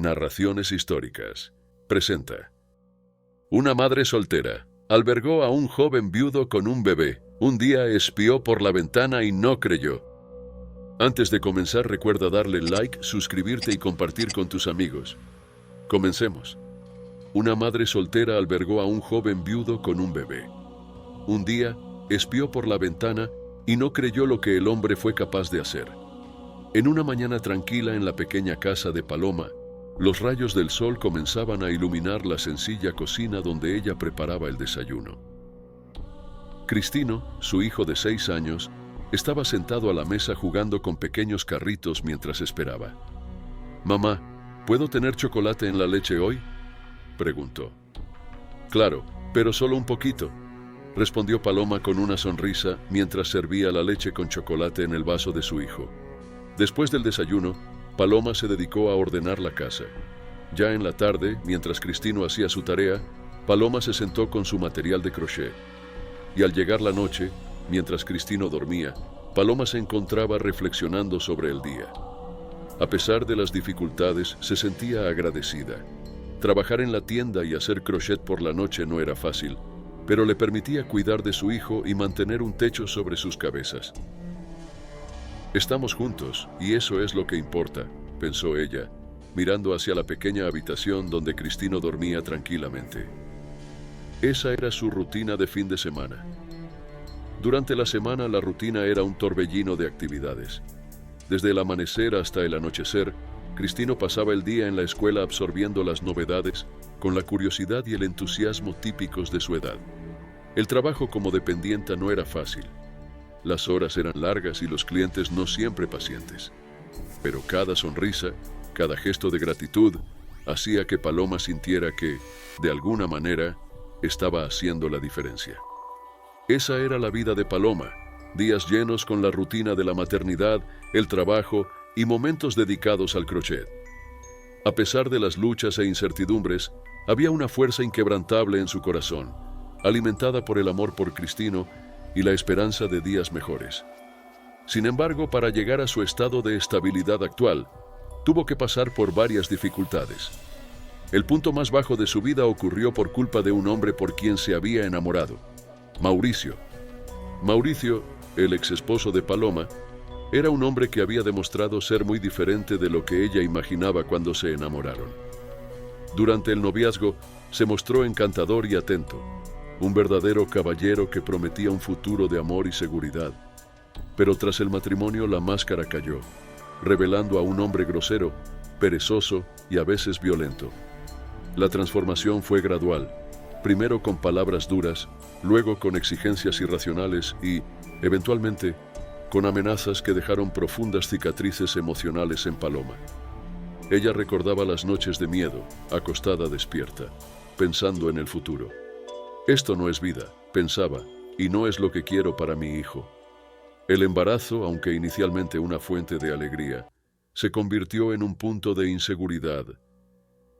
Narraciones históricas. Presenta. Una madre soltera albergó a un joven viudo con un bebé. Un día espió por la ventana y no creyó. Antes de comenzar, recuerda darle like, suscribirte y compartir con tus amigos. Comencemos. Una madre soltera albergó a un joven viudo con un bebé. Un día espió por la ventana y no creyó lo que el hombre fue capaz de hacer. En una mañana tranquila en la pequeña casa de Paloma, los rayos del sol comenzaban a iluminar la sencilla cocina donde ella preparaba el desayuno. Cristino, su hijo de 6 años, estaba sentado a la mesa jugando con pequeños carritos mientras esperaba. «Mamá, ¿puedo tener chocolate en la leche hoy?», preguntó. «Claro, pero solo un poquito», respondió Paloma con una sonrisa mientras servía la leche con chocolate en el vaso de su hijo. Después del desayuno, Paloma se dedicó a ordenar la casa. Ya en la tarde, mientras Cristino hacía su tarea, Paloma se sentó con su material de crochet. Y al llegar la noche, mientras Cristino dormía, Paloma se encontraba reflexionando sobre el día. A pesar de las dificultades, se sentía agradecida. Trabajar en la tienda y hacer crochet por la noche no era fácil, pero le permitía cuidar de su hijo y mantener un techo sobre sus cabezas. «Estamos juntos, y eso es lo que importa», pensó ella, mirando hacia la pequeña habitación donde Cristino dormía tranquilamente. Esa era su rutina de fin de semana. Durante la semana la rutina era un torbellino de actividades. Desde el amanecer hasta el anochecer, Cristino pasaba el día en la escuela absorbiendo las novedades con la curiosidad y el entusiasmo típicos de su edad. El trabajo como dependienta no era fácil. Las horas eran largas y los clientes no siempre pacientes. Pero cada sonrisa, cada gesto de gratitud, hacía que Paloma sintiera que, de alguna manera, estaba haciendo la diferencia. Esa era la vida de Paloma, días llenos con la rutina de la maternidad, el trabajo y momentos dedicados al crochet. A pesar de las luchas e incertidumbres, había una fuerza inquebrantable en su corazón, alimentada por el amor por Cristino y la esperanza de días mejores. Sin embargo, para llegar a su estado de estabilidad actual, tuvo que pasar por varias dificultades. El punto más bajo de su vida ocurrió por culpa de un hombre por quien se había enamorado, Mauricio. Mauricio, el ex esposo de Paloma, era un hombre que había demostrado ser muy diferente de lo que ella imaginaba cuando se enamoraron. Durante el noviazgo, se mostró encantador y atento, un verdadero caballero que prometía un futuro de amor y seguridad. Pero tras el matrimonio la máscara cayó, revelando a un hombre grosero, perezoso y a veces violento. La transformación fue gradual, primero con palabras duras, luego con exigencias irracionales y, eventualmente, con amenazas que dejaron profundas cicatrices emocionales en Paloma. Ella recordaba las noches de miedo, acostada despierta, pensando en el futuro. «Esto no es vida», pensaba, «y no es lo que quiero para mi hijo». El embarazo, aunque inicialmente una fuente de alegría, se convirtió en un punto de inseguridad.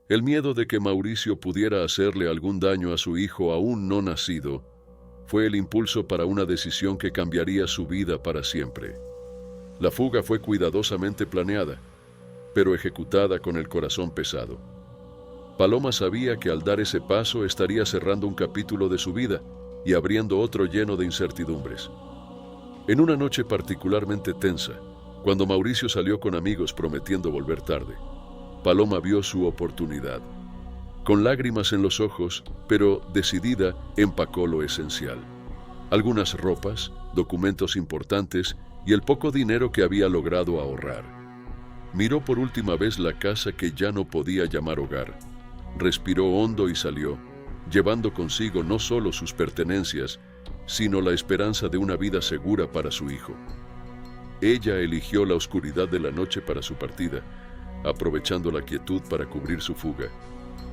El miedo de que Mauricio pudiera hacerle algún daño a su hijo aún no nacido fue el impulso para una decisión que cambiaría su vida para siempre. La fuga fue cuidadosamente planeada, pero ejecutada con el corazón pesado. Paloma sabía que al dar ese paso estaría cerrando un capítulo de su vida y abriendo otro lleno de incertidumbres. En una noche particularmente tensa, cuando Mauricio salió con amigos prometiendo volver tarde, Paloma vio su oportunidad. Con lágrimas en los ojos, pero decidida, empacó lo esencial: algunas ropas, documentos importantes y el poco dinero que había logrado ahorrar. Miró por última vez la casa que ya no podía llamar hogar. Respiró hondo y salió, llevando consigo no solo sus pertenencias, sino la esperanza de una vida segura para su hijo. Ella eligió la oscuridad de la noche para su partida, aprovechando la quietud para cubrir su fuga.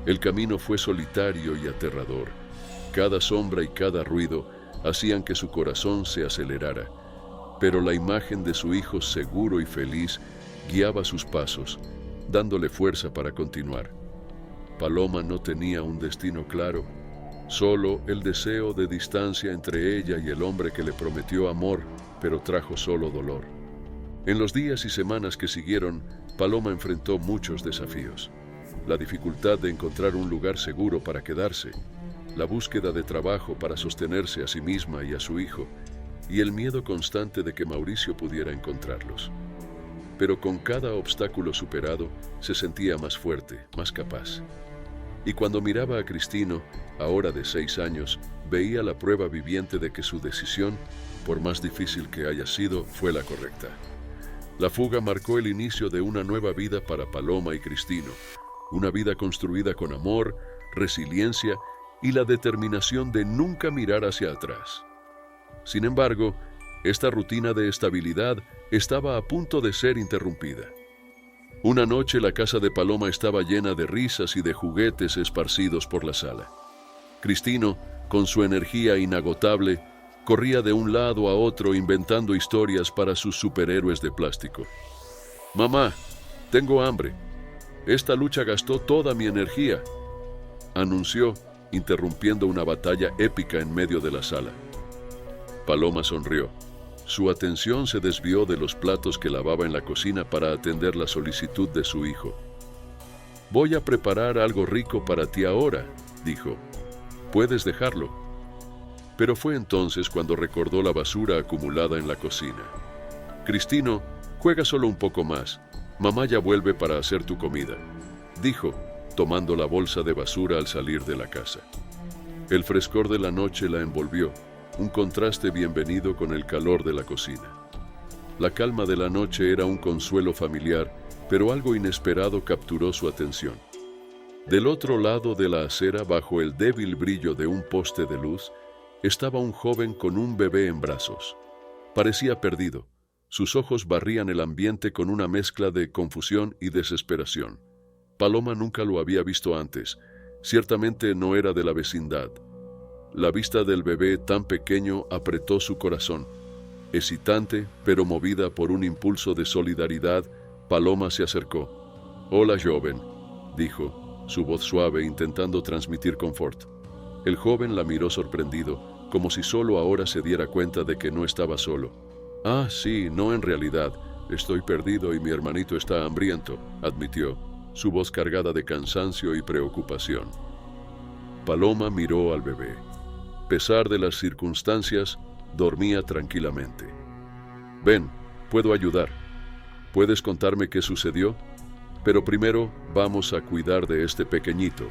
El camino fue solitario y aterrador. Cada sombra y cada ruido hacían que su corazón se acelerara, pero la imagen de su hijo seguro y feliz guiaba sus pasos, dándole fuerza para continuar. Paloma no tenía un destino claro, solo el deseo de distancia entre ella y el hombre que le prometió amor, pero trajo solo dolor. En los días y semanas que siguieron, Paloma enfrentó muchos desafíos. la dificultad de encontrar un lugar seguro para quedarse, la búsqueda de trabajo para sostenerse a sí misma y a su hijo, y el miedo constante de que Mauricio pudiera encontrarlos. Pero con cada obstáculo superado, se sentía más fuerte, más capaz. Y cuando miraba a Cristino, ahora de 6 años, veía la prueba viviente de que su decisión, por más difícil que haya sido, fue la correcta. La fuga marcó el inicio de una nueva vida para Paloma y Cristino, una vida construida con amor, resiliencia y la determinación de nunca mirar hacia atrás. Sin embargo, esta rutina de estabilidad estaba a punto de ser interrumpida. Una noche la casa de Paloma estaba llena de risas y de juguetes esparcidos por la sala. Cristino, con su energía inagotable, corría de un lado a otro inventando historias para sus superhéroes de plástico. «Mamá, tengo hambre. Esta lucha gastó toda mi energía», anunció, interrumpiendo una batalla épica en medio de la sala. Paloma sonrió. Su atención se desvió de los platos que lavaba en la cocina para atender la solicitud de su hijo. «Voy a preparar algo rico para ti ahora», dijo. «Puedes dejarlo». Pero fue entonces cuando recordó la basura acumulada en la cocina. «Cristino, juega solo un poco más. Mamá ya vuelve para hacer tu comida», dijo, tomando la bolsa de basura al salir de la casa. El frescor de la noche la envolvió, un contraste bienvenido con el calor de la cocina. La calma de la noche era un consuelo familiar, pero algo inesperado capturó su atención. Del otro lado de la acera, bajo el débil brillo de un poste de luz, estaba un joven con un bebé en brazos. Parecía perdido. Sus ojos barrían el ambiente con una mezcla de confusión y desesperación. Paloma nunca lo había visto antes. Ciertamente no era de la vecindad. La vista del bebé tan pequeño apretó su corazón. Hesitante, pero movida por un impulso de solidaridad, Paloma se acercó. «Hola, joven», dijo, su voz suave intentando transmitir confort. El joven la miró sorprendido, como si solo ahora se diera cuenta de que no estaba solo. «Ah, sí, no en realidad. Estoy perdido y mi hermanito está hambriento», admitió, su voz cargada de cansancio y preocupación. Paloma miró al bebé. A pesar de las circunstancias, dormía tranquilamente. «Ven, puedo ayudar. ¿Puedes contarme qué sucedió? Pero primero vamos a cuidar de este pequeñito»,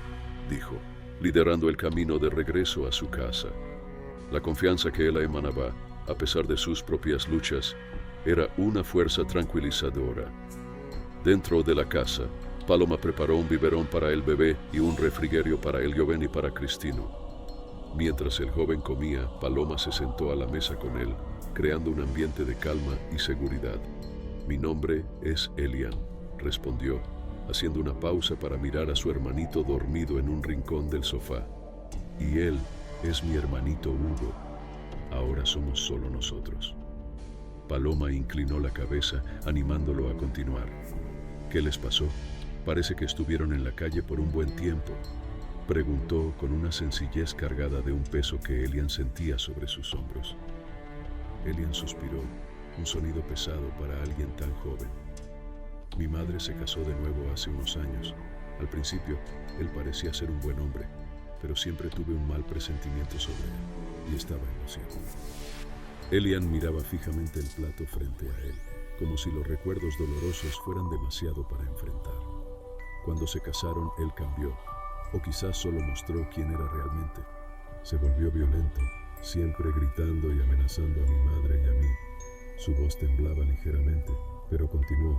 dijo, liderando el camino de regreso a su casa. La confianza que él emanaba, a pesar de sus propias luchas, era una fuerza tranquilizadora. Dentro de la casa, Paloma preparó un biberón para el bebé y un refrigerio para el joven y para Cristino. Mientras el joven comía, Paloma se sentó a la mesa con él, creando un ambiente de calma y seguridad. «Mi nombre es Elian», respondió, haciendo una pausa para mirar a su hermanito dormido en un rincón del sofá. «Y él es mi hermanito Hugo. Ahora somos solo nosotros». Paloma inclinó la cabeza, animándolo a continuar. «¿Qué les pasó? Parece que estuvieron en la calle por un buen tiempo», preguntó con una sencillez cargada de un peso que Elian sentía sobre sus hombros. Elian suspiró, un sonido pesado para alguien tan joven. «Mi madre se casó de nuevo hace unos años. Al principio, él parecía ser un buen hombre, pero siempre tuve un mal presentimiento sobre él, y estaba en lo cierto». Elian miraba fijamente el plato frente a él, como si los recuerdos dolorosos fueran demasiado para enfrentar. Cuando se casaron, él cambió, o quizás solo mostró quién era realmente. Se volvió violento, siempre gritando y amenazando a mi madre y a mí. Su voz temblaba ligeramente, pero continuó,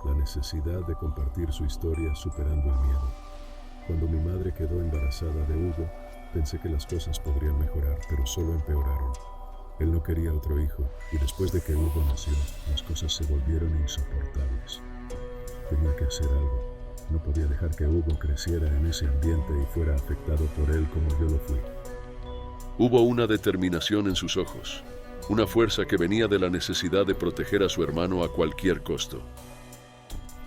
la necesidad de compartir su historia superando el miedo. Cuando mi madre quedó embarazada de Hugo, pensé que las cosas podrían mejorar, pero solo empeoraron. Él no quería otro hijo, y después de que Hugo nació, las cosas se volvieron insoportables. Tenía que hacer algo. No podía dejar que Hugo creciera en ese ambiente y fuera afectado por él como yo lo fui. Hubo una determinación en sus ojos, una fuerza que venía de la necesidad de proteger a su hermano a cualquier costo.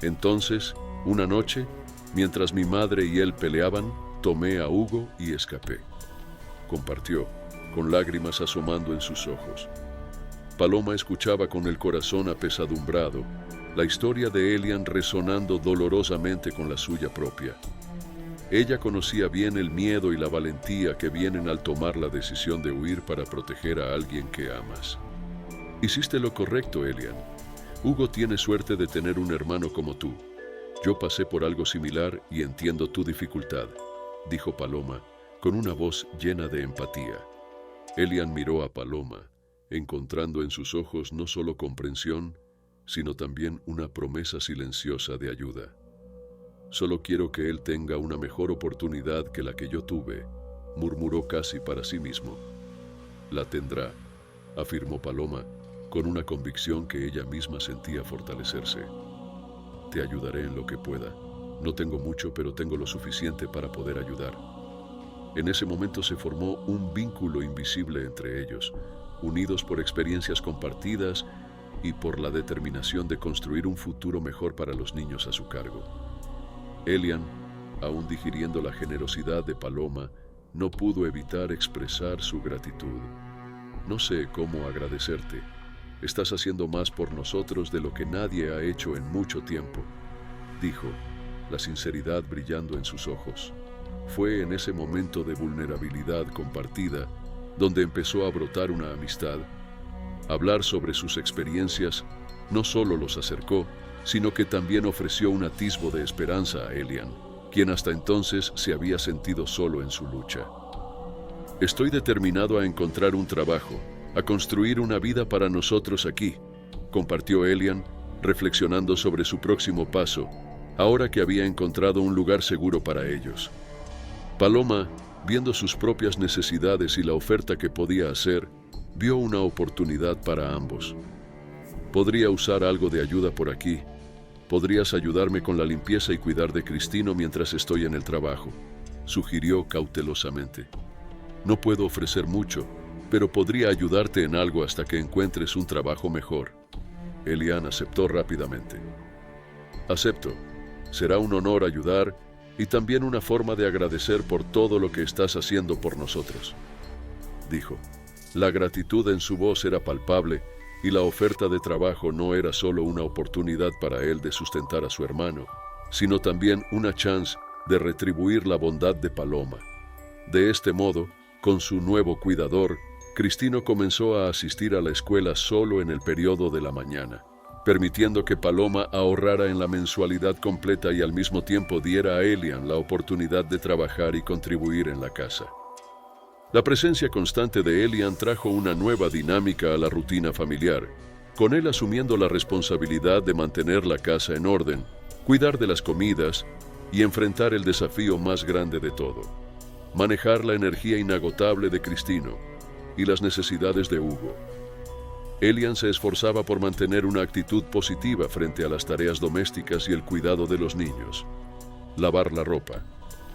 Entonces, una noche, mientras mi madre y él peleaban, tomé a Hugo y escapé. Compartió, con lágrimas asomando en sus ojos. Paloma escuchaba con el corazón apesadumbrado, la historia de Elian resonando dolorosamente con la suya propia. Ella conocía bien el miedo y la valentía que vienen al tomar la decisión de huir para proteger a alguien que amas. Hiciste lo correcto, Elian. Hugo tiene suerte de tener un hermano como tú. Yo pasé por algo similar y entiendo tu dificultad, dijo Paloma, con una voz llena de empatía. Elian miró a Paloma, encontrando en sus ojos no solo comprensión, sino también una promesa silenciosa de ayuda. Solo quiero que él tenga una mejor oportunidad que la que yo tuve, murmuró casi para sí mismo. La tendrá, afirmó Paloma, con una convicción que ella misma sentía fortalecerse. Te ayudaré en lo que pueda. No tengo mucho, pero tengo lo suficiente para poder ayudar. En ese momento se formó un vínculo invisible entre ellos, unidos por experiencias compartidas y por la determinación de construir un futuro mejor para los niños a su cargo. Elian, aún digiriendo la generosidad de Paloma, no pudo evitar expresar su gratitud. No sé cómo agradecerte. Estás haciendo más por nosotros de lo que nadie ha hecho en mucho tiempo, dijo, la sinceridad brillando en sus ojos. Fue en ese momento de vulnerabilidad compartida donde empezó a brotar una amistad. Hablar sobre sus experiencias no solo los acercó, sino que también ofreció un atisbo de esperanza a Elian, quien hasta entonces se había sentido solo en su lucha. Estoy determinado a encontrar un trabajo, a construir una vida para nosotros aquí, compartió Elian, reflexionando sobre su próximo paso, ahora que había encontrado un lugar seguro para ellos. Paloma, viendo sus propias necesidades y la oferta que podía hacer, vio una oportunidad para ambos. Podría usar algo de ayuda por aquí. Podrías ayudarme con la limpieza y cuidar de Cristino mientras estoy en el trabajo, sugirió cautelosamente. No puedo ofrecer mucho, pero podría ayudarte en algo hasta que encuentres un trabajo mejor. Elian aceptó rápidamente. Acepto. Será un honor ayudar y también una forma de agradecer por todo lo que estás haciendo por nosotros, dijo. La gratitud en su voz era palpable y la oferta de trabajo no era solo una oportunidad para él de sustentar a su hermano, sino también una chance de retribuir la bondad de Paloma. De este modo, con su nuevo cuidador, Cristino comenzó a asistir a la escuela solo en el periodo de la mañana, permitiendo que Paloma ahorrara en la mensualidad completa y al mismo tiempo diera a Elian la oportunidad de trabajar y contribuir en la casa. La presencia constante de Elian trajo una nueva dinámica a la rutina familiar, con él asumiendo la responsabilidad de mantener la casa en orden, cuidar de las comidas y enfrentar el desafío más grande de todo: manejar la energía inagotable de Cristino y las necesidades de Hugo. Elian se esforzaba por mantener una actitud positiva frente a las tareas domésticas y el cuidado de los niños. Lavar la ropa,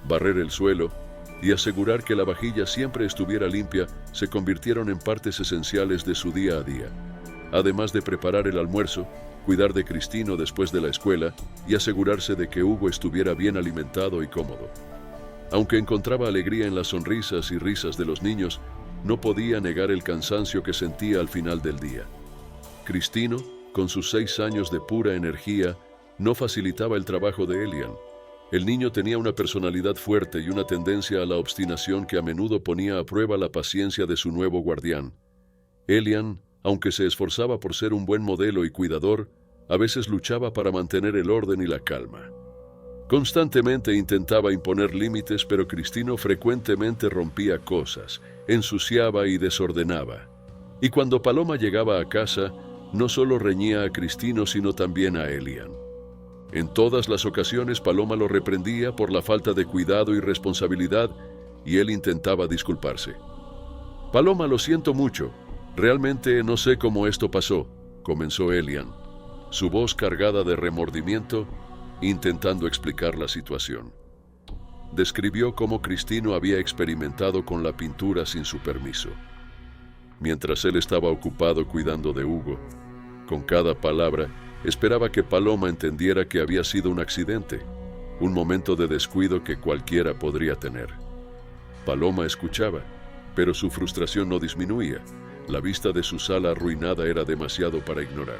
barrer el suelo y asegurar que la vajilla siempre estuviera limpia se convirtieron en partes esenciales de su día a día, además de preparar el almuerzo, cuidar de Cristino después de la escuela y asegurarse de que Hugo estuviera bien alimentado y cómodo. Aunque encontraba alegría en las sonrisas y risas de los niños, no podía negar el cansancio que sentía al final del día. Cristino, con sus 6 años de pura energía, no facilitaba el trabajo de Elian. El niño tenía una personalidad fuerte y una tendencia a la obstinación que a menudo ponía a prueba la paciencia de su nuevo guardián. Elian, aunque se esforzaba por ser un buen modelo y cuidador, a veces luchaba para mantener el orden y la calma. Constantemente intentaba imponer límites, pero Cristino frecuentemente rompía cosas, ensuciaba y desordenaba. Y cuando Paloma llegaba a casa, no solo reñía a Cristino, sino también a Elian. En todas las ocasiones Paloma lo reprendía por la falta de cuidado y responsabilidad, y él intentaba disculparse. Paloma, lo siento mucho. Realmente no sé cómo esto pasó, comenzó Elian, su voz cargada de remordimiento, intentando explicar la situación. Describió cómo Cristino había experimentado con la pintura sin su permiso. Mientras él estaba ocupado cuidando de Hugo, con cada palabra, esperaba que Paloma entendiera que había sido un accidente, un momento de descuido que cualquiera podría tener. Paloma escuchaba, pero su frustración no disminuía. La vista de su sala arruinada era demasiado para ignorar.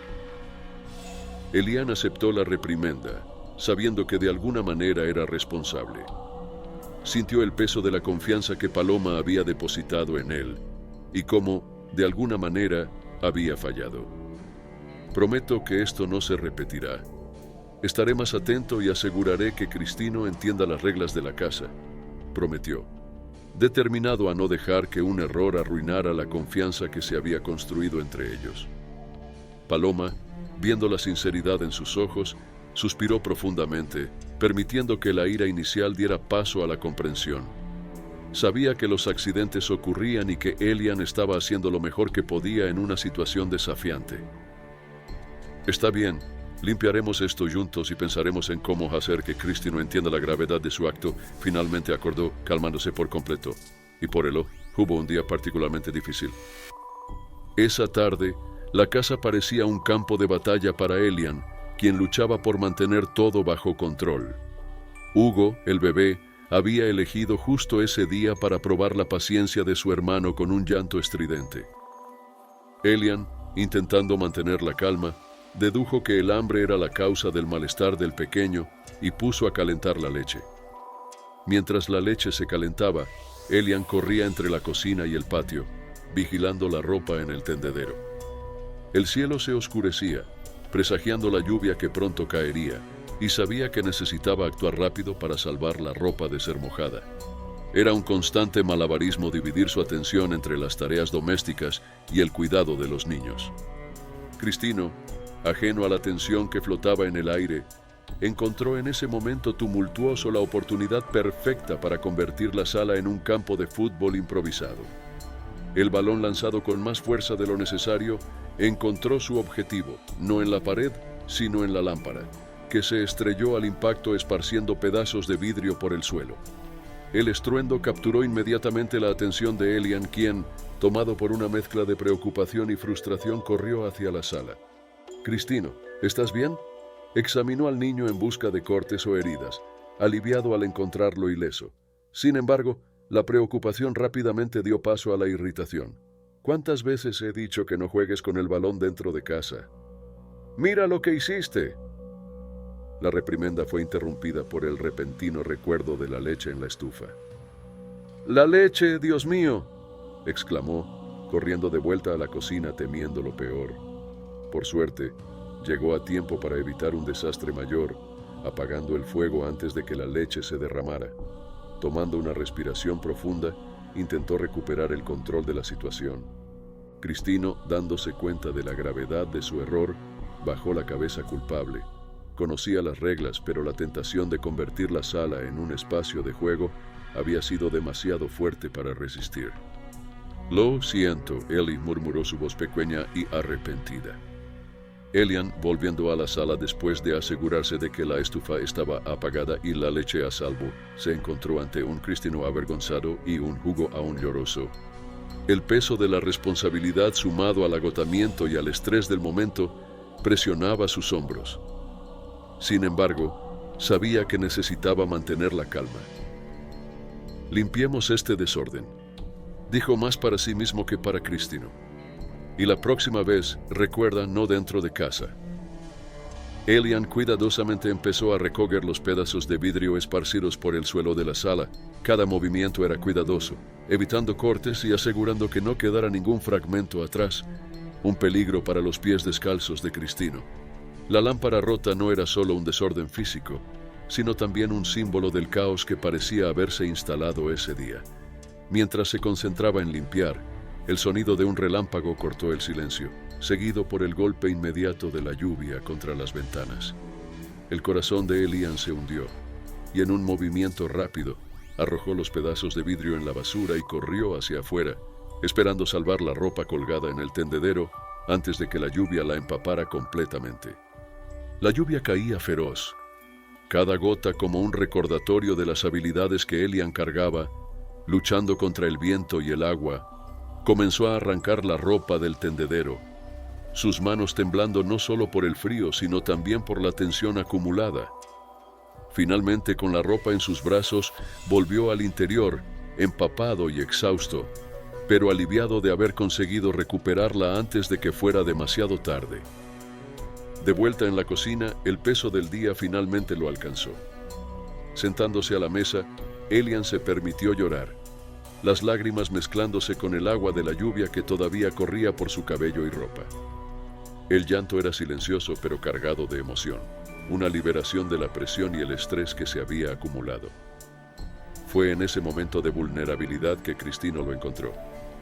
Elian aceptó la reprimenda, sabiendo que de alguna manera era responsable. Sintió el peso de la confianza que Paloma había depositado en él y cómo, de alguna manera, había fallado. Prometo que esto no se repetirá. Estaré más atento y aseguraré que Cristino entienda las reglas de la casa, prometió, determinado a no dejar que un error arruinara la confianza que se había construido entre ellos. Paloma, viendo la sinceridad en sus ojos, suspiró profundamente, permitiendo que la ira inicial diera paso a la comprensión. Sabía que los accidentes ocurrían y que Elian estaba haciendo lo mejor que podía en una situación desafiante. Está bien, limpiaremos esto juntos y pensaremos en cómo hacer que Cristino entienda la gravedad de su acto, finalmente acordó, calmándose por completo. Y por ello, hubo un día particularmente difícil. Esa tarde, la casa parecía un campo de batalla para Elian, quien luchaba por mantener todo bajo control. Hugo, el bebé, había elegido justo ese día para probar la paciencia de su hermano con un llanto estridente. Elian, intentando mantener la calma, dedujo que el hambre era la causa del malestar del pequeño y puso a calentar la leche. Mientras la leche se calentaba, Elian corría entre la cocina y el patio, vigilando la ropa en el tendedero. El cielo se oscurecía, presagiando la lluvia que pronto caería, y sabía que necesitaba actuar rápido para salvar la ropa de ser mojada. Era un constante malabarismo dividir su atención entre las tareas domésticas y el cuidado de los niños. Cristino, ajeno a la tensión que flotaba en el aire, encontró en ese momento tumultuoso la oportunidad perfecta para convertir la sala en un campo de fútbol improvisado. El balón, lanzado con más fuerza de lo necesario, encontró su objetivo, no en la pared, sino en la lámpara, que se estrelló al impacto esparciendo pedazos de vidrio por el suelo. El estruendo capturó inmediatamente la atención de Elian, quien, tomado por una mezcla de preocupación y frustración, corrió hacia la sala. «Cristino, ¿estás bien?», examinó al niño en busca de cortes o heridas, aliviado al encontrarlo ileso. Sin embargo, la preocupación rápidamente dio paso a la irritación. «¿Cuántas veces he dicho que no juegues con el balón dentro de casa?». «¡Mira lo que hiciste!». La reprimenda fue interrumpida por el repentino recuerdo de la leche en la estufa. «¡La leche, Dios mío!», exclamó, corriendo de vuelta a la cocina temiendo lo peor. Por suerte, llegó a tiempo para evitar un desastre mayor, apagando el fuego antes de que la leche se derramara. Tomando una respiración profunda, intentó recuperar el control de la situación. Cristino, dándose cuenta de la gravedad de su error, bajó la cabeza culpable. Conocía las reglas, pero la tentación de convertir la sala en un espacio de juego había sido demasiado fuerte para resistir. «Lo siento», Eli murmuró su voz pequeña y arrepentida. Elian, volviendo a la sala después de asegurarse de que la estufa estaba apagada y la leche a salvo, se encontró ante un Cristino avergonzado y un Hugo aún lloroso. El peso de la responsabilidad, sumado al agotamiento y al estrés del momento, presionaba sus hombros. Sin embargo, sabía que necesitaba mantener la calma. «Limpiemos este desorden», dijo, más para sí mismo que para Cristino. «Y la próxima vez, recuerda, no dentro de casa». Elian cuidadosamente empezó a recoger los pedazos de vidrio esparcidos por el suelo de la sala. Cada movimiento era cuidadoso, evitando cortes y asegurando que no quedara ningún fragmento atrás, un peligro para los pies descalzos de Cristino. La lámpara rota no era solo un desorden físico, sino también un símbolo del caos que parecía haberse instalado ese día. Mientras se concentraba en limpiar, el sonido de un relámpago cortó el silencio, seguido por el golpe inmediato de la lluvia contra las ventanas. El corazón de Elian se hundió, y en un movimiento rápido, arrojó los pedazos de vidrio en la basura y corrió hacia afuera, esperando salvar la ropa colgada en el tendedero antes de que la lluvia la empapara completamente. La lluvia caía feroz, cada gota como un recordatorio de las habilidades que Elian cargaba, luchando contra el viento y el agua. Comenzó a arrancar la ropa del tendedero, sus manos temblando no solo por el frío, sino también por la tensión acumulada. Finalmente, con la ropa en sus brazos, volvió al interior, empapado y exhausto, pero aliviado de haber conseguido recuperarla antes de que fuera demasiado tarde. De vuelta en la cocina, el peso del día finalmente lo alcanzó. Sentándose a la mesa, Elian se permitió llorar, las lágrimas mezclándose con el agua de la lluvia que todavía corría por su cabello y ropa. El llanto era silencioso pero cargado de emoción, una liberación de la presión y el estrés que se había acumulado. Fue en ese momento de vulnerabilidad que Cristino lo encontró.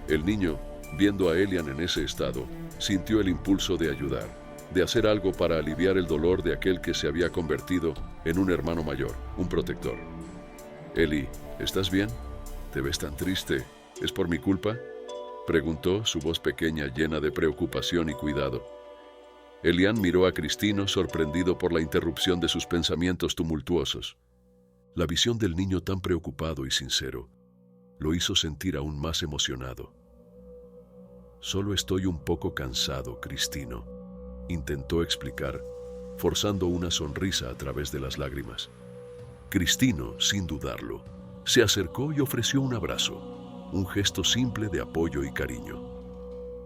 El niño, viendo a Elian en ese estado, sintió el impulso de ayudar, de hacer algo para aliviar el dolor de aquel que se había convertido en un hermano mayor, un protector. Eli, ¿estás bien? ¿Te ves tan triste? ¿Es por mi culpa?, preguntó, su voz pequeña llena de preocupación y cuidado. Elian miró a Cristino, sorprendido por la interrupción de sus pensamientos tumultuosos. La visión del niño tan preocupado y sincero lo hizo sentir aún más emocionado. Solo estoy un poco cansado, Cristino, intentó explicar, forzando una sonrisa a través de las lágrimas. Cristino, sin dudarlo, se acercó y ofreció un abrazo, un gesto simple de apoyo y cariño.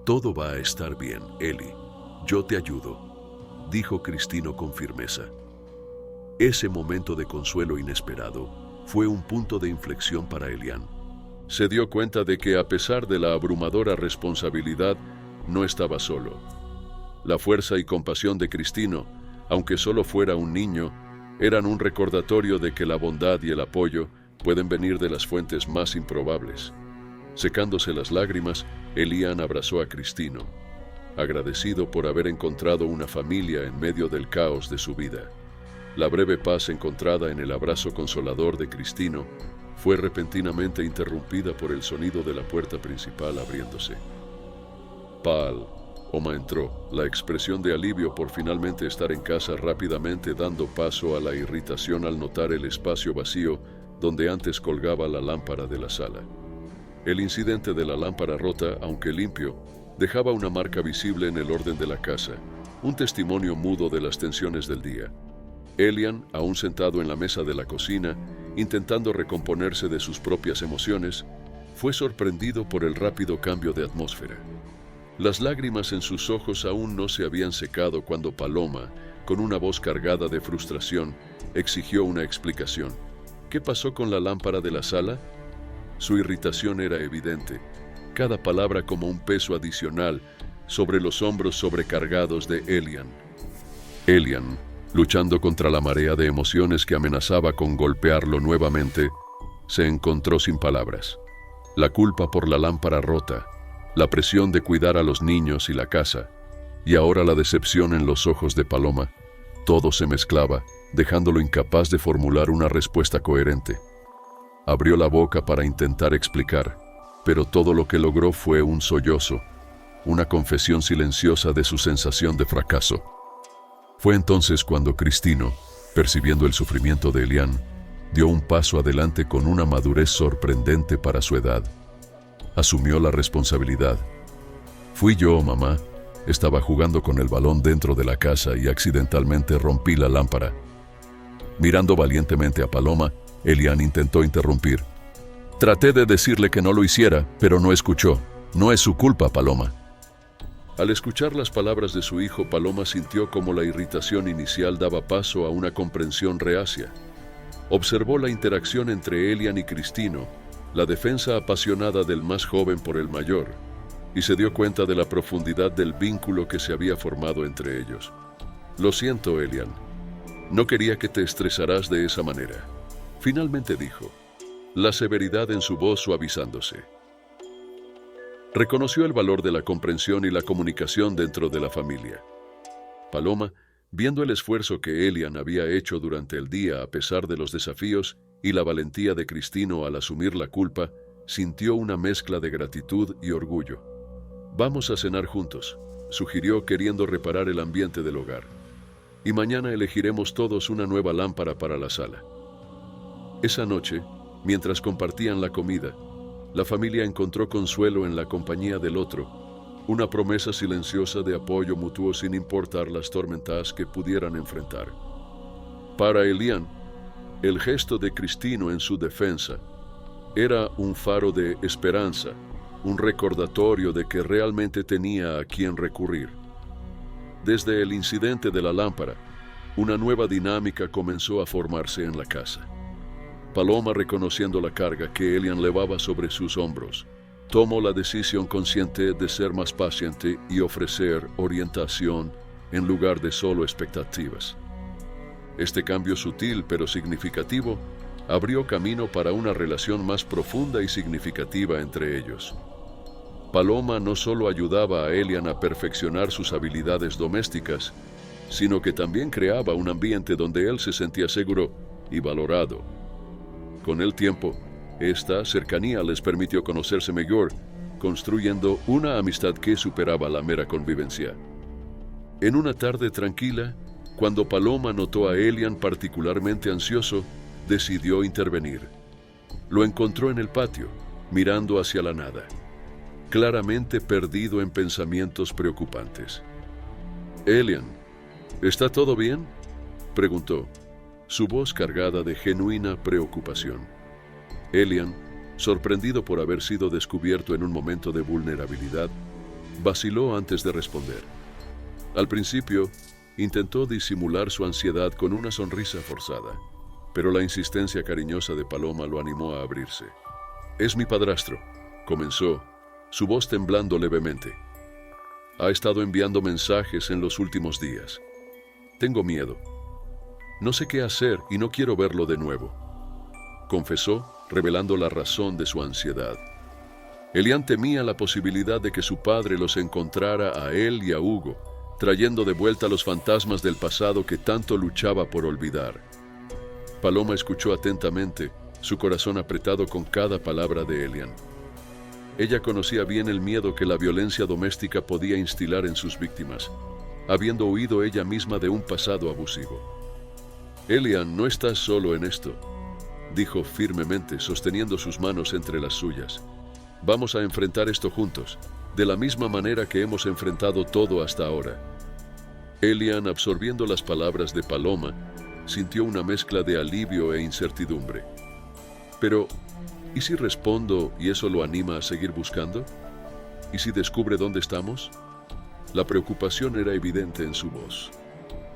Todo va a estar bien, Eli. Yo te ayudo, dijo Cristino con firmeza. Ese momento de consuelo inesperado fue un punto de inflexión para Elian. Se dio cuenta de que, a pesar de la abrumadora responsabilidad, no estaba solo. La fuerza y compasión de Cristino, aunque solo fuera un niño, eran un recordatorio de que la bondad y el apoyo pueden venir de las fuentes más improbables. Secándose las lágrimas, Elian abrazó a Cristino, agradecido por haber encontrado una familia en medio del caos de su vida. La breve paz encontrada en el abrazo consolador de Cristino fue repentinamente interrumpida por el sonido de la puerta principal abriéndose. Pal, Oma entró, la expresión de alivio por finalmente estar en casa rápidamente dando paso a la irritación al notar el espacio vacío donde antes colgaba la lámpara de la sala. El incidente de la lámpara rota, aunque limpio, dejaba una marca visible en el orden de la casa, un testimonio mudo de las tensiones del día. Elian, aún sentado en la mesa de la cocina, intentando recomponerse de sus propias emociones, fue sorprendido por el rápido cambio de atmósfera. Las lágrimas en sus ojos aún no se habían secado cuando Paloma, con una voz cargada de frustración, exigió una explicación. ¿Qué pasó con la lámpara de la sala? Su irritación era evidente, cada palabra como un peso adicional sobre los hombros sobrecargados de Elian. Elian, luchando contra la marea de emociones que amenazaba con golpearlo nuevamente, se encontró sin palabras. La culpa por la lámpara rota, la presión de cuidar a los niños y la casa, y ahora la decepción en los ojos de Paloma, todo se mezclaba, dejándolo incapaz de formular una respuesta coherente. Abrió la boca para intentar explicar, pero todo lo que logró fue un sollozo, una confesión silenciosa de su sensación de fracaso. Fue entonces cuando Cristino, percibiendo el sufrimiento de Elian, dio un paso adelante con una madurez sorprendente para su edad. Asumió la responsabilidad. Fui yo, mamá. Estaba jugando con el balón dentro de la casa y accidentalmente rompí la lámpara. Mirando valientemente a Paloma, Elian intentó interrumpir. Traté de decirle que no lo hiciera, pero no escuchó. No es su culpa, Paloma. Al escuchar las palabras de su hijo, Paloma sintió como la irritación inicial daba paso a una comprensión reacia. Observó la interacción entre Elian y Cristino, la defensa apasionada del más joven por el mayor, y se dio cuenta de la profundidad del vínculo que se había formado entre ellos. Lo siento, Elian. No quería que te estresaras de esa manera. Finalmente dijo, la severidad en su voz suavizándose. Reconoció el valor de la comprensión y la comunicación dentro de la familia. Paloma, viendo el esfuerzo que Elian había hecho durante el día a pesar de los desafíos y la valentía de Cristino al asumir la culpa, sintió una mezcla de gratitud y orgullo. Vamos a cenar juntos, sugirió queriendo reparar el ambiente del hogar. Y mañana elegiremos todos una nueva lámpara para la sala. Esa noche, mientras compartían la comida, la familia encontró consuelo en la compañía del otro, una promesa silenciosa de apoyo mutuo sin importar las tormentas que pudieran enfrentar. Para Elian, el gesto de Cristino en su defensa era un faro de esperanza, un recordatorio de que realmente tenía a quien recurrir. Desde el incidente de la lámpara, una nueva dinámica comenzó a formarse en la casa. Paloma, reconociendo la carga que Elian llevaba sobre sus hombros, tomó la decisión consciente de ser más paciente y ofrecer orientación en lugar de solo expectativas. Este cambio sutil pero significativo abrió camino para una relación más profunda y significativa entre ellos. Paloma no solo ayudaba a Elian a perfeccionar sus habilidades domésticas, sino que también creaba un ambiente donde él se sentía seguro y valorado. Con el tiempo, esta cercanía les permitió conocerse mejor, construyendo una amistad que superaba la mera convivencia. En una tarde tranquila, cuando Paloma notó a Elian particularmente ansioso, decidió intervenir. Lo encontró en el patio, mirando hacia la nada, claramente perdido en pensamientos preocupantes. «Elian, ¿está todo bien?», preguntó, su voz cargada de genuina preocupación. Elian, sorprendido por haber sido descubierto en un momento de vulnerabilidad, vaciló antes de responder. Al principio, intentó disimular su ansiedad con una sonrisa forzada, pero la insistencia cariñosa de Paloma lo animó a abrirse. «Es mi padrastro», comenzó, su voz temblando levemente. «Ha estado enviando mensajes en los últimos días. Tengo miedo. No sé qué hacer y no quiero verlo de nuevo», confesó, revelando la razón de su ansiedad. Elian temía la posibilidad de que su padre los encontrara a él y a Hugo, trayendo de vuelta los fantasmas del pasado que tanto luchaba por olvidar. Paloma escuchó atentamente, su corazón apretado con cada palabra de Elian. Ella conocía bien el miedo que la violencia doméstica podía instilar en sus víctimas, habiendo huido ella misma de un pasado abusivo. «Elian, no estás solo en esto», dijo firmemente, sosteniendo sus manos entre las suyas. «Vamos a enfrentar esto juntos, de la misma manera que hemos enfrentado todo hasta ahora». Elian, absorbiendo las palabras de Paloma, sintió una mezcla de alivio e incertidumbre. Pero, ¿y si respondo y eso lo anima a seguir buscando? ¿Y si descubre dónde estamos? La preocupación era evidente en su voz,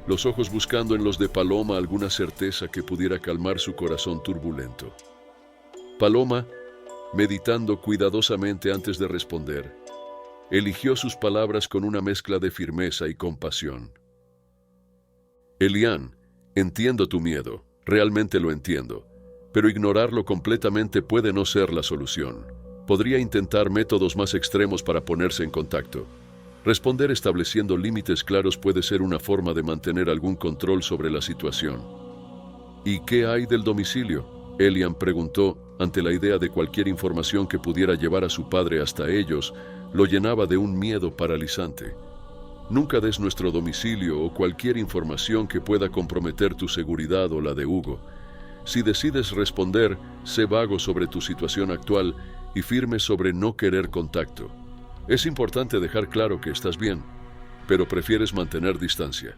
los ojos buscando en los de Paloma alguna certeza que pudiera calmar su corazón turbulento. Paloma, meditando cuidadosamente antes de responder, eligió sus palabras con una mezcla de firmeza y compasión. «Elian, entiendo tu miedo, realmente lo entiendo, pero ignorarlo completamente puede no ser la solución. Podría intentar métodos más extremos para ponerse en contacto. Responder estableciendo límites claros puede ser una forma de mantener algún control sobre la situación». «¿Y qué hay del domicilio?», Elian preguntó, ante la idea de cualquier información que pudiera llevar a su padre hasta ellos, lo llenaba de un miedo paralizante. «Nunca des nuestro domicilio o cualquier información que pueda comprometer tu seguridad o la de Hugo. Si decides responder, sé vago sobre tu situación actual y firme sobre no querer contacto. Es importante dejar claro que estás bien, pero prefieres mantener distancia»,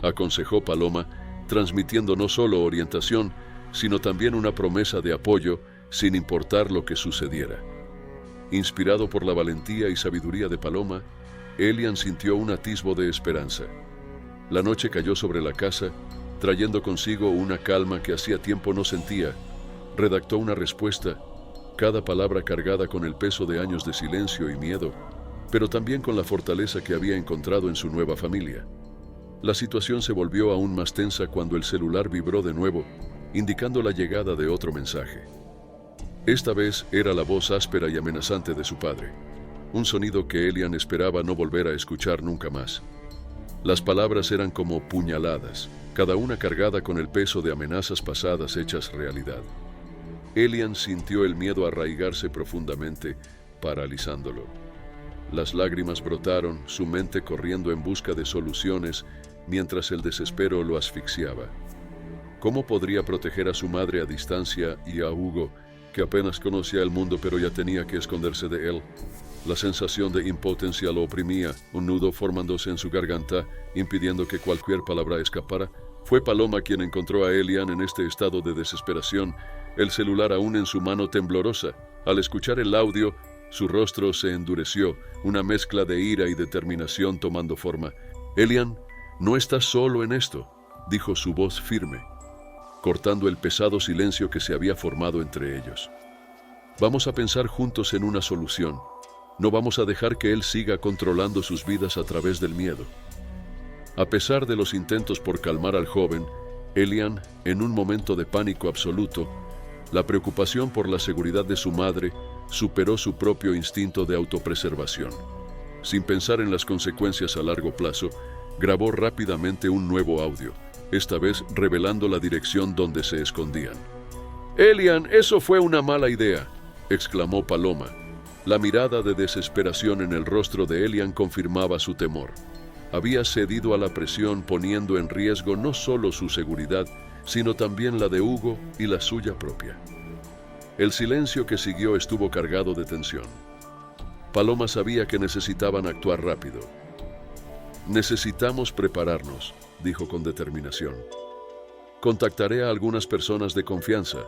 aconsejó Paloma, transmitiendo no solo orientación, sino también una promesa de apoyo, sin importar lo que sucediera. Inspirado por la valentía y sabiduría de Paloma, Elian sintió un atisbo de esperanza. La noche cayó sobre la casa, trayendo consigo una calma que hacía tiempo no sentía. Redactó una respuesta, cada palabra cargada con el peso de años de silencio y miedo, pero también con la fortaleza que había encontrado en su nueva familia. La situación se volvió aún más tensa cuando el celular vibró de nuevo, indicando la llegada de otro mensaje. Esta vez era la voz áspera y amenazante de su padre, un sonido que Elian esperaba no volver a escuchar nunca más. Las palabras eran como puñaladas, cada una cargada con el peso de amenazas pasadas hechas realidad. Elian sintió el miedo arraigarse profundamente, paralizándolo. Las lágrimas brotaron, su mente corriendo en busca de soluciones, mientras el desespero lo asfixiaba. ¿Cómo podría proteger a su madre a distancia y a Hugo, que apenas conocía el mundo pero ya tenía que esconderse de él? La sensación de impotencia lo oprimía, un nudo formándose en su garganta, impidiendo que cualquier palabra escapara. Fue Paloma quien encontró a Elian en este estado de desesperación, el celular aún en su mano temblorosa. Al escuchar el audio, su rostro se endureció, una mezcla de ira y determinación tomando forma. Elian, no estás solo en esto, dijo su voz firme, cortando el pesado silencio que se había formado entre ellos. Vamos a pensar juntos en una solución. No vamos a dejar que él siga controlando sus vidas a través del miedo. A pesar de los intentos por calmar al joven, Elian, en un momento de pánico absoluto, la preocupación por la seguridad de su madre superó su propio instinto de autopreservación. Sin pensar en las consecuencias a largo plazo, grabó rápidamente un nuevo audio, esta vez revelando la dirección donde se escondían. «Elian, eso fue una mala idea», exclamó Paloma. La mirada de desesperación en el rostro de Elian confirmaba su temor. Había cedido a la presión, poniendo en riesgo no solo su seguridad, sino también la de Hugo y la suya propia. El silencio que siguió estuvo cargado de tensión. Paloma sabía que necesitaban actuar rápido. «Necesitamos prepararnos», dijo con determinación. «Contactaré a algunas personas de confianza.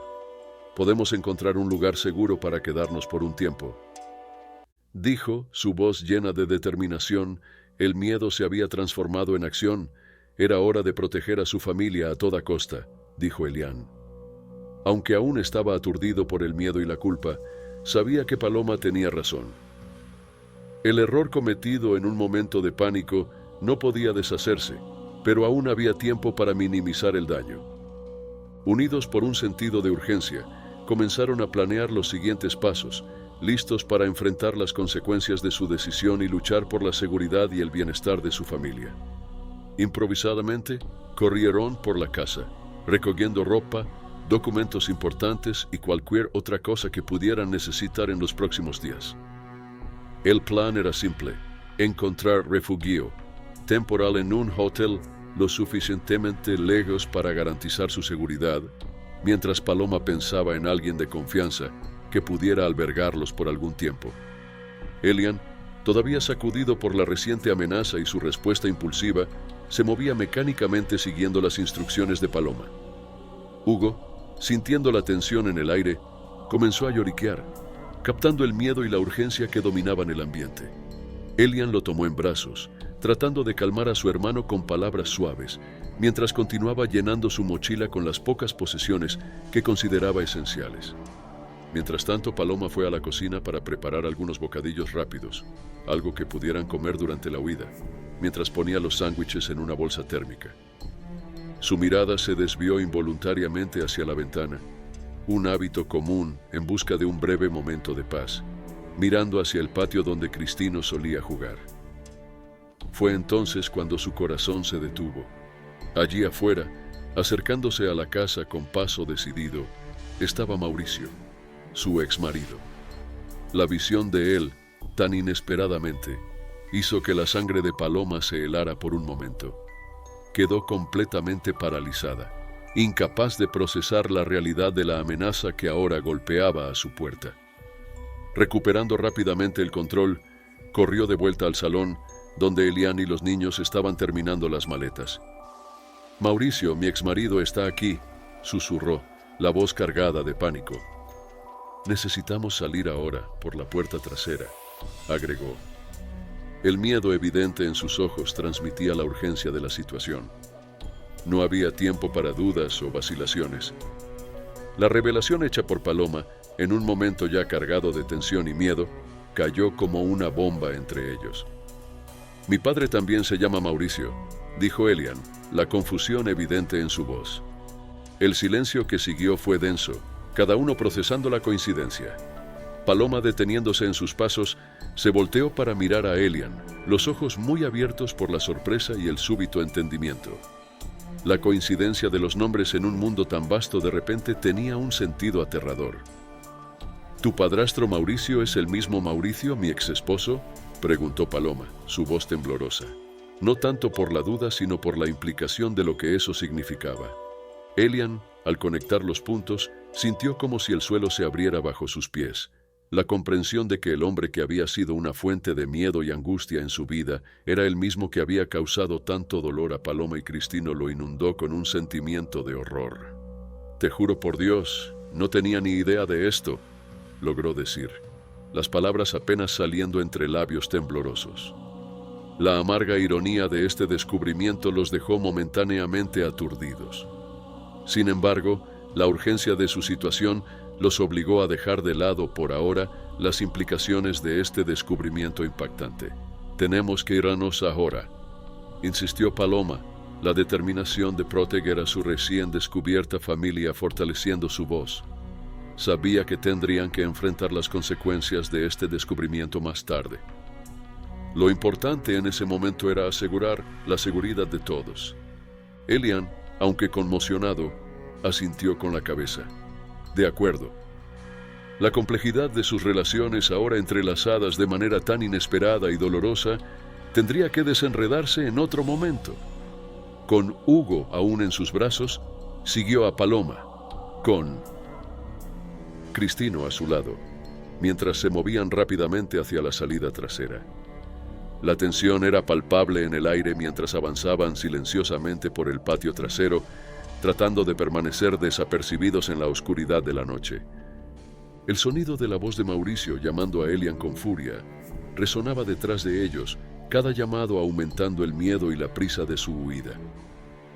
Podemos encontrar un lugar seguro para quedarnos por un tiempo», dijo, su voz llena de determinación. El miedo se había transformado en acción. Era hora de proteger a su familia a toda costa, dijo Elian. Aunque aún estaba aturdido por el miedo y la culpa, sabía que Paloma tenía razón. El error cometido en un momento de pánico no podía deshacerse, pero aún había tiempo para minimizar el daño. Unidos por un sentido de urgencia, comenzaron a planear los siguientes pasos, listos para enfrentar las consecuencias de su decisión y luchar por la seguridad y el bienestar de su familia. Improvisadamente, corrieron por la casa, recogiendo ropa, documentos importantes y cualquier otra cosa que pudieran necesitar en los próximos días. El plan era simple: encontrar refugio temporal en un hotel lo suficientemente lejos para garantizar su seguridad, mientras Paloma pensaba en alguien de confianza que pudiera albergarlos por algún tiempo. Elian, todavía sacudido por la reciente amenaza y su respuesta impulsiva, se movía mecánicamente siguiendo las instrucciones de Paloma. Hugo, sintiendo la tensión en el aire, comenzó a lloriquear, captando el miedo y la urgencia que dominaban el ambiente. Elian lo tomó en brazos, tratando de calmar a su hermano con palabras suaves, mientras continuaba llenando su mochila con las pocas posesiones que consideraba esenciales. Mientras tanto, Paloma fue a la cocina para preparar algunos bocadillos rápidos, algo que pudieran comer durante la huida, mientras ponía los sándwiches en una bolsa térmica. Su mirada se desvió involuntariamente hacia la ventana, un hábito común en busca de un breve momento de paz, mirando hacia el patio donde Cristino solía jugar. Fue entonces cuando su corazón se detuvo. Allí afuera, acercándose a la casa con paso decidido, estaba Mauricio, su exmarido. La visión de él, tan inesperadamente, hizo que la sangre de Paloma se helara por un momento. Quedó completamente paralizada, incapaz de procesar la realidad de la amenaza que ahora golpeaba a su puerta. Recuperando rápidamente el control, corrió de vuelta al salón, donde Elian y los niños estaban terminando las maletas. «Mauricio, mi exmarido está aquí», susurró, la voz cargada de pánico. «Necesitamos salir ahora, por la puerta trasera», agregó. El miedo evidente en sus ojos transmitía la urgencia de la situación. No había tiempo para dudas o vacilaciones. La revelación hecha por Paloma, en un momento ya cargado de tensión y miedo, cayó como una bomba entre ellos. «Mi padre también se llama Mauricio», dijo Elian, la confusión evidente en su voz. El silencio que siguió fue denso, cada uno procesando la coincidencia. Paloma, deteniéndose en sus pasos, se volteó para mirar a Elian, los ojos muy abiertos por la sorpresa y el súbito entendimiento. La coincidencia de los nombres en un mundo tan vasto de repente tenía un sentido aterrador. «¿Tu padrastro Mauricio es el mismo Mauricio, mi exesposo?», preguntó Paloma, su voz temblorosa. No tanto por la duda, sino por la implicación de lo que eso significaba. Elian, al conectar los puntos, sintió como si el suelo se abriera bajo sus pies. La comprensión de que el hombre que había sido una fuente de miedo y angustia en su vida era el mismo que había causado tanto dolor a Paloma y Cristino lo inundó con un sentimiento de horror. «Te juro por Dios, no tenía ni idea de esto», logró decir, las palabras apenas saliendo entre labios temblorosos. La amarga ironía de este descubrimiento los dejó momentáneamente aturdidos. Sin embargo, la urgencia de su situación los obligó a dejar de lado por ahora las implicaciones de este descubrimiento impactante. «Tenemos que irnos ahora», insistió Paloma, la determinación de proteger a su recién descubierta familia fortaleciendo su voz. Sabía que tendrían que enfrentar las consecuencias de este descubrimiento más tarde. Lo importante en ese momento era asegurar la seguridad de todos. Elian, aunque conmocionado, asintió con la cabeza. De acuerdo. La complejidad de sus relaciones ahora entrelazadas de manera tan inesperada y dolorosa tendría que desenredarse en otro momento. Con Hugo aún en sus brazos, siguió a Paloma, con Cristino a su lado, mientras se movían rápidamente hacia la salida trasera. La tensión era palpable en el aire mientras avanzaban silenciosamente por el patio trasero, tratando de permanecer desapercibidos en la oscuridad de la noche. El sonido de la voz de Mauricio llamando a Elian con furia resonaba detrás de ellos, cada llamado aumentando el miedo y la prisa de su huida.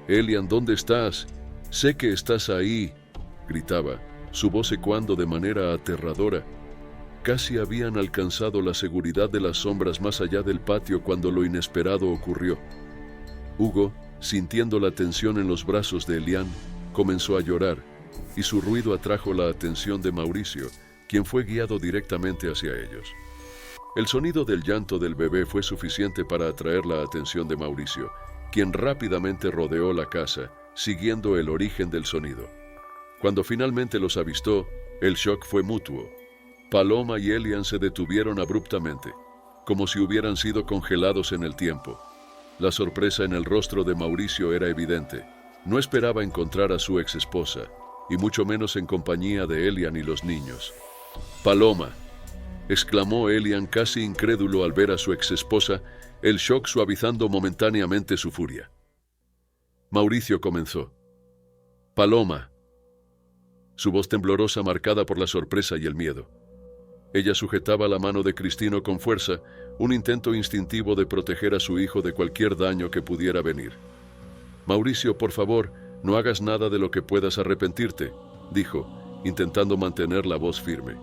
«Elian, ¿dónde estás? Sé que estás ahí», gritaba, su voz ecoando de manera aterradora. Casi habían alcanzado la seguridad de las sombras más allá del patio cuando lo inesperado ocurrió. Hugo, sintiendo la tensión en los brazos de Elian, comenzó a llorar, y su ruido atrajo la atención de Mauricio, quien fue guiado directamente hacia ellos. El sonido del llanto del bebé fue suficiente para atraer la atención de Mauricio, quien rápidamente rodeó la casa, siguiendo el origen del sonido. Cuando finalmente los avistó, el shock fue mutuo. Paloma y Elian se detuvieron abruptamente, como si hubieran sido congelados en el tiempo. La sorpresa en el rostro de Mauricio era evidente. No esperaba encontrar a su exesposa, y mucho menos en compañía de Elian y los niños. «Paloma», exclamó Elian casi incrédulo al ver a su exesposa, el shock suavizando momentáneamente su furia. Mauricio comenzó. «Paloma». Su voz temblorosa marcada por la sorpresa y el miedo. Ella sujetaba la mano de Cristino con fuerza, un intento instintivo de proteger a su hijo de cualquier daño que pudiera venir. «Mauricio, por favor, no hagas nada de lo que puedas arrepentirte», dijo, intentando mantener la voz firme.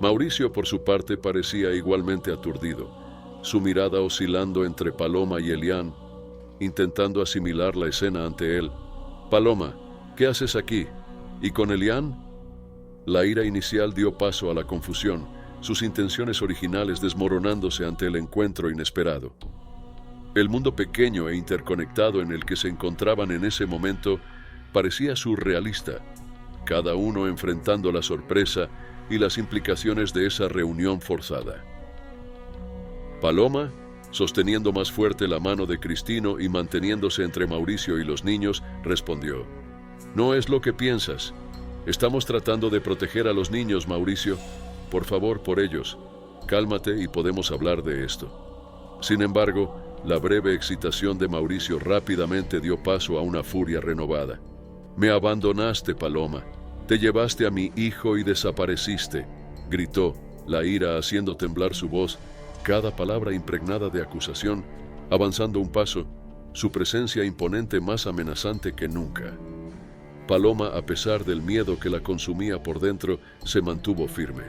Mauricio, por su parte, parecía igualmente aturdido, su mirada oscilando entre Paloma y Elian, intentando asimilar la escena ante él. «Paloma, ¿qué haces aquí? ¿Y con Elian?» La ira inicial dio paso a la confusión, sus intenciones originales desmoronándose ante el encuentro inesperado. El mundo pequeño e interconectado en el que se encontraban en ese momento parecía surrealista, cada uno enfrentando la sorpresa y las implicaciones de esa reunión forzada. Paloma, sosteniendo más fuerte la mano de Cristino y manteniéndose entre Mauricio y los niños, respondió: «No es lo que piensas. Estamos tratando de proteger a los niños, Mauricio. Por favor, por ellos. Cálmate y podemos hablar de esto». Sin embargo, la breve excitación de Mauricio rápidamente dio paso a una furia renovada. «Me abandonaste, Paloma. Te llevaste a mi hijo y desapareciste», gritó, la ira haciendo temblar su voz, cada palabra impregnada de acusación, avanzando un paso, su presencia imponente más amenazante que nunca. Paloma, a pesar del miedo que la consumía por dentro, se mantuvo firme.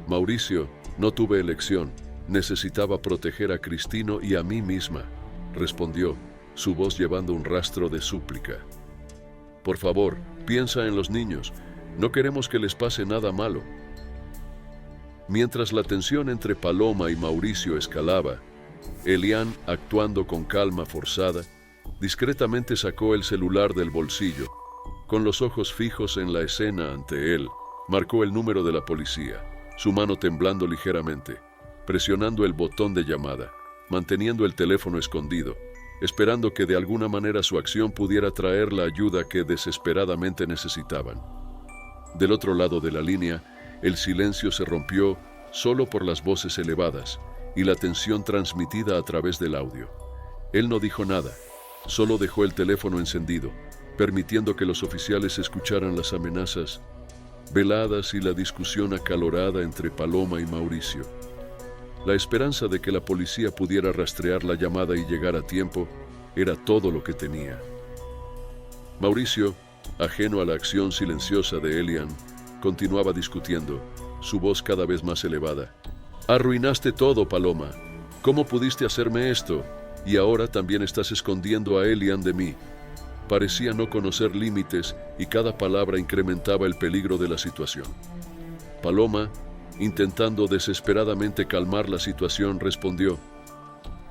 «Mauricio, no tuve elección. Necesitaba proteger a Cristino y a mí misma», respondió, su voz llevando un rastro de súplica. «Por favor, piensa en los niños. No queremos que les pase nada malo». Mientras la tensión entre Paloma y Mauricio escalaba, Elian, actuando con calma forzada, discretamente sacó el celular del bolsillo. Con los ojos fijos en la escena ante él, marcó el número de la policía, su mano temblando ligeramente, presionando el botón de llamada, manteniendo el teléfono escondido, esperando que de alguna manera su acción pudiera traer la ayuda que desesperadamente necesitaban. Del otro lado de la línea, el silencio se rompió solo por las voces elevadas y la tensión transmitida a través del audio. Él no dijo nada, solo dejó el teléfono encendido, permitiendo que los oficiales escucharan las amenazas veladas y la discusión acalorada entre Paloma y Mauricio. La esperanza de que la policía pudiera rastrear la llamada y llegar a tiempo era todo lo que tenía. Mauricio, ajeno a la acción silenciosa de Elian, continuaba discutiendo, su voz cada vez más elevada. «Arruinaste todo, Paloma. ¿Cómo pudiste hacerme esto? Y ahora también estás escondiendo a Elian de mí». Parecía no conocer límites y cada palabra incrementaba el peligro de la situación. Paloma, intentando desesperadamente calmar la situación, respondió: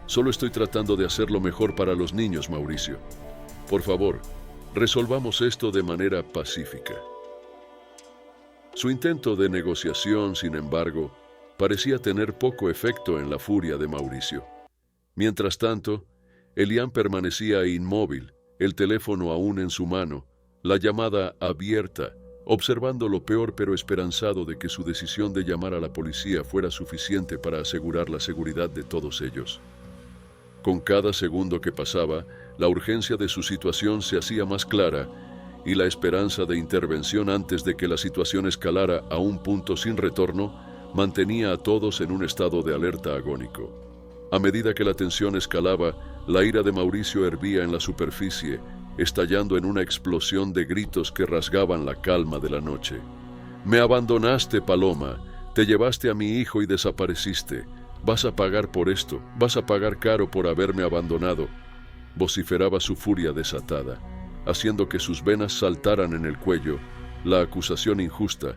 «Solo estoy tratando de hacer lo mejor para los niños, Mauricio. Por favor, resolvamos esto de manera pacífica». Su intento de negociación, sin embargo, parecía tener poco efecto en la furia de Mauricio. Mientras tanto, Elian permanecía inmóvil, el teléfono aún en su mano, la llamada abierta, observando lo peor pero esperanzado de que su decisión de llamar a la policía fuera suficiente para asegurar la seguridad de todos ellos. Con cada segundo que pasaba, la urgencia de su situación se hacía más clara y la esperanza de intervención antes de que la situación escalara a un punto sin retorno mantenía a todos en un estado de alerta agónico. A medida que la tensión escalaba, la ira de Mauricio hervía en la superficie, estallando en una explosión de gritos que rasgaban la calma de la noche. «Me abandonaste, Paloma, te llevaste a mi hijo y desapareciste. Vas a pagar por esto, vas a pagar caro por haberme abandonado», vociferaba su furia desatada, haciendo que sus venas saltaran en el cuello, la acusación injusta,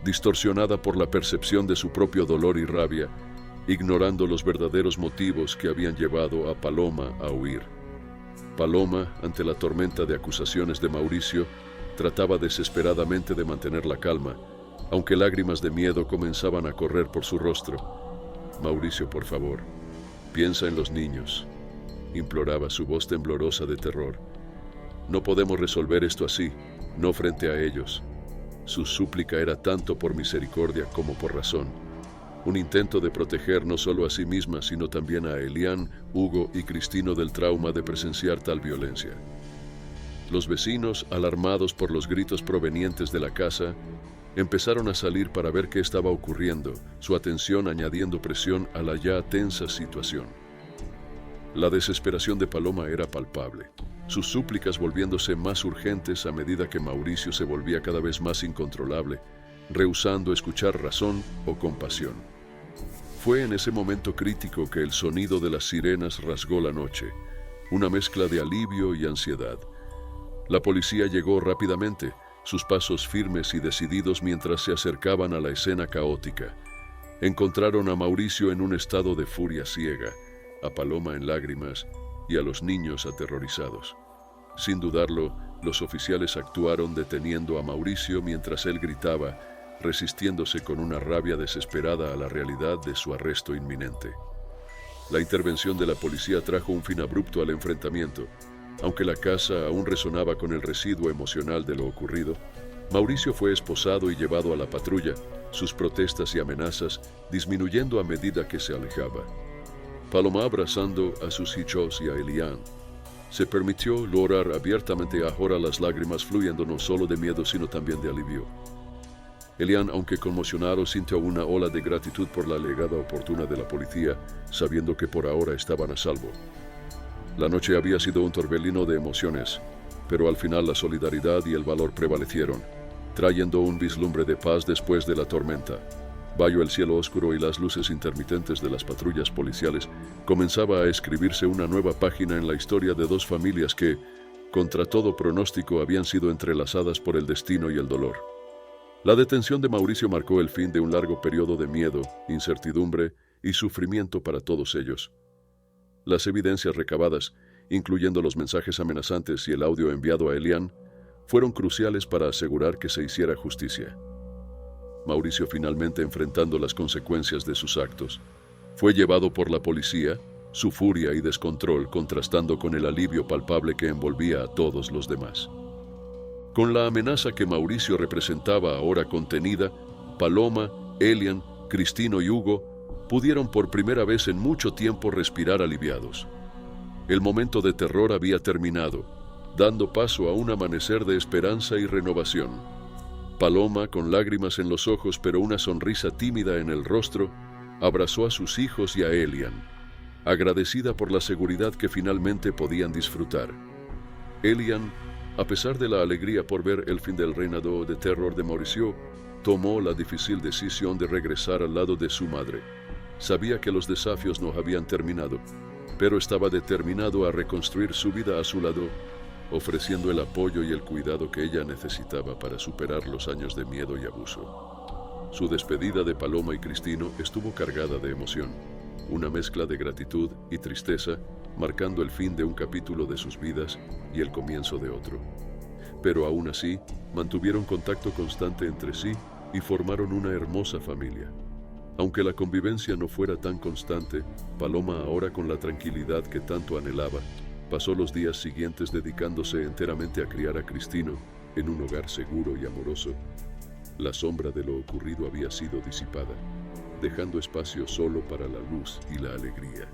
distorsionada por la percepción de su propio dolor y rabia, ignorando los verdaderos motivos que habían llevado a Paloma a huir. Paloma, ante la tormenta de acusaciones de Mauricio, trataba desesperadamente de mantener la calma, aunque lágrimas de miedo comenzaban a correr por su rostro. «Mauricio, por favor, piensa en los niños», imploraba su voz temblorosa de terror. «No podemos resolver esto así, no frente a ellos». Su súplica era tanto por misericordia como por razón. Un intento de proteger no solo a sí misma, sino también a Elian, Hugo y Cristino del trauma de presenciar tal violencia. Los vecinos, alarmados por los gritos provenientes de la casa, empezaron a salir para ver qué estaba ocurriendo, su atención añadiendo presión a la ya tensa situación. La desesperación de Paloma era palpable, sus súplicas volviéndose más urgentes a medida que Mauricio se volvía cada vez más incontrolable, rehusando escuchar razón o compasión. Fue en ese momento crítico que el sonido de las sirenas rasgó la noche, una mezcla de alivio y ansiedad. La policía llegó rápidamente, sus pasos firmes y decididos mientras se acercaban a la escena caótica. Encontraron a Mauricio en un estado de furia ciega, a Paloma en lágrimas y a los niños aterrorizados. Sin dudarlo, los oficiales actuaron deteniendo a Mauricio mientras él gritaba, resistiéndose con una rabia desesperada a la realidad de su arresto inminente. La intervención de la policía trajo un fin abrupto al enfrentamiento. Aunque la casa aún resonaba con el residuo emocional de lo ocurrido, Mauricio fue esposado y llevado a la patrulla, sus protestas y amenazas disminuyendo a medida que se alejaba. Paloma, abrazando a sus hijos y a Elian, se permitió llorar abiertamente, ahora las lágrimas fluyendo no solo de miedo sino también de alivio. Elian, aunque conmocionado, sintió una ola de gratitud por la llegada oportuna de la policía, sabiendo que por ahora estaban a salvo. La noche había sido un torbellino de emociones, pero al final la solidaridad y el valor prevalecieron, trayendo un vislumbre de paz después de la tormenta. Bajo el cielo oscuro y las luces intermitentes de las patrullas policiales, comenzaba a escribirse una nueva página en la historia de dos familias que, contra todo pronóstico, habían sido entrelazadas por el destino y el dolor. La detención de Mauricio marcó el fin de un largo periodo de miedo, incertidumbre y sufrimiento para todos ellos. Las evidencias recabadas, incluyendo los mensajes amenazantes y el audio enviado a Elian, fueron cruciales para asegurar que se hiciera justicia. Mauricio, finalmente enfrentando las consecuencias de sus actos, fue llevado por la policía, su furia y descontrol contrastando con el alivio palpable que envolvía a todos los demás. Con la amenaza que Mauricio representaba ahora contenida, Paloma, Elian, Cristino y Hugo pudieron por primera vez en mucho tiempo respirar aliviados. El momento de terror había terminado, dando paso a un amanecer de esperanza y renovación. Paloma, con lágrimas en los ojos pero una sonrisa tímida en el rostro, abrazó a sus hijos y a Elian, agradecida por la seguridad que finalmente podían disfrutar. Elian, a pesar de la alegría por ver el fin del reinado de terror de Mauricio, tomó la difícil decisión de regresar al lado de su madre. Sabía que los desafíos no habían terminado, pero estaba determinado a reconstruir su vida a su lado, ofreciendo el apoyo y el cuidado que ella necesitaba para superar los años de miedo y abuso. Su despedida de Paloma y Cristino estuvo cargada de emoción, una mezcla de gratitud y tristeza, marcando el fin de un capítulo de sus vidas y el comienzo de otro. Pero aún así, mantuvieron contacto constante entre sí y formaron una hermosa familia. Aunque la convivencia no fuera tan constante, Paloma, ahora con la tranquilidad que tanto anhelaba, pasó los días siguientes dedicándose enteramente a criar a Cristino en un hogar seguro y amoroso. La sombra de lo ocurrido había sido disipada, dejando espacio solo para la luz y la alegría.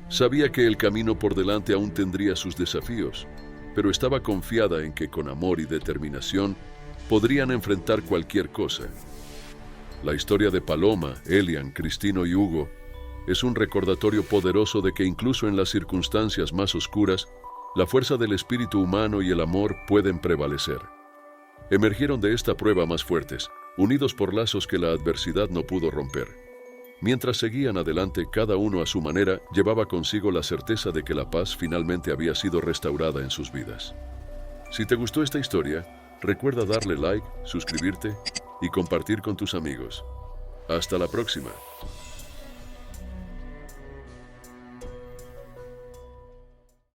Sabía que el camino por delante aún tendría sus desafíos, pero estaba confiada en que con amor y determinación podrían enfrentar cualquier cosa. La historia de Paloma, Elian, Cristino y Hugo es un recordatorio poderoso de que incluso en las circunstancias más oscuras, la fuerza del espíritu humano y el amor pueden prevalecer. Emergieron de esta prueba más fuertes, unidos por lazos que la adversidad no pudo romper. Mientras seguían adelante, cada uno a su manera llevaba consigo la certeza de que la paz finalmente había sido restaurada en sus vidas. Si te gustó esta historia, recuerda darle like, suscribirte y compartir con tus amigos. Hasta la próxima.